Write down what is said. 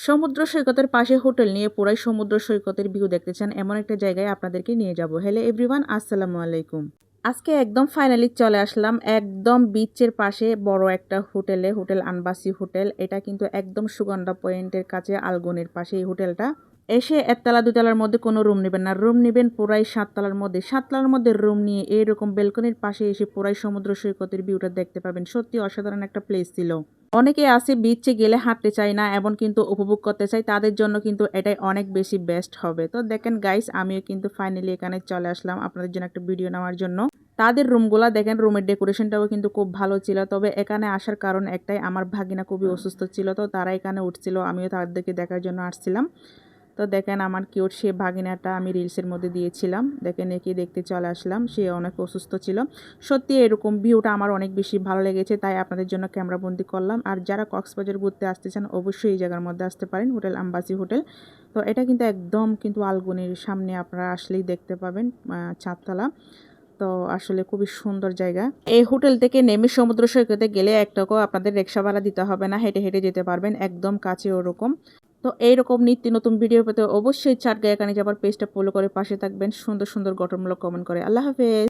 সমুদ্র সৈকতের পাশে হোটেল নিয়ে পুরাই সমুদ্র সৈকতের ভিউ দেখতে চান এমন একটা জায়গায় আপনাদেরকে নিয়ে যাব। হ্যালো এভরিওয়ান, আসসালামু আলাইকুম। আজকে একদম ফাইনালি চলে আসলাম একদম বিচের পাশে বড় একটা হোটেলে, হোটেল আনবাসি হোটেল। এটা কিন্তু একদম সুগন্ধা পয়েন্টের কাছে আলগনের পাশে এই হোটেলটা। এসে একতলা দুতলার মধ্যে কোনো রুম নেবেন না, রুম নেবেন পুরাই সাততলার মধ্যে। সাততলার মধ্যে রুম নিয়ে এইরকম বেলকনির পাশে এসে পুরাই সমুদ্র সৈকতের ভিউটা দেখতে পাবেন। সত্যি অসাধারণ একটা প্লেস ছিল। অনেকে আছে বিচে গেলে হাঁটতে চায় না এবং কিন্তু উপভোগ করতে চায়, তাদের জন্য কিন্তু এটাই অনেক বেশি বেস্ট হবে। তো দেখেন গাইস, আমিও কিন্তু ফাইনালি এখানে চলে আসলাম আপনাদের জন্য একটা ভিডিও নেওয়ার জন্য। তাদের রুমগুলা দেখেন, রুমের ডেকোরেশনটাও কিন্তু খুব ভালো ছিল। তবে এখানে আসার কারণ একটাই, আমার ভাগিনা খুবই অসুস্থ ছিল, তো তারা এখানে উঠছিল, আমিও তাদেরকে দেখার জন্য আসছিলাম। তো দেখেন আমার কিউট সে ভাগিনাটা আমি রিলসের মধ্যে দিয়েছিলাম, দেখেন একে দেখতে চলে আসলাম। সে অনেক অসুস্থ ছিল। সত্যি এরকম ভিউটা আমার অনেক বেশি ভালো লেগেছে, তাই আপনাদের জন্য ক্যামেরাবন্দি করলাম। আর যারা কক্সবাজার ঘুরতে আসতে চান অবশ্যই এই জায়গার মধ্যে আসতে পারেন, হোটেল আম্বাসি হোটেল। তো এটা কিন্তু একদম কিন্তু আলগুনির সামনে, আপনারা আসলেই দেখতে পাবেন চারতলা। তো আসলে খুবই সুন্দর জায়গা। এই হোটেল থেকে নেমে সমুদ্র সৈকতে গেলে একটাকেও আপনাদের রিক্সা ভাড়া দিতে হবে না, হেঁটে হেঁটে যেতে পারবেন, একদম কাছে ওরকম। তো এইরকম নিত্য নতুন ভিডিও পেতে অবশ্যই চাট গায়ে কানে যাবার পেজটা ফলো করে পাশে থাকবেন, সুন্দর সুন্দর গঠনমূলক কমেন্ট করে। আল্লাহ হাফেজ।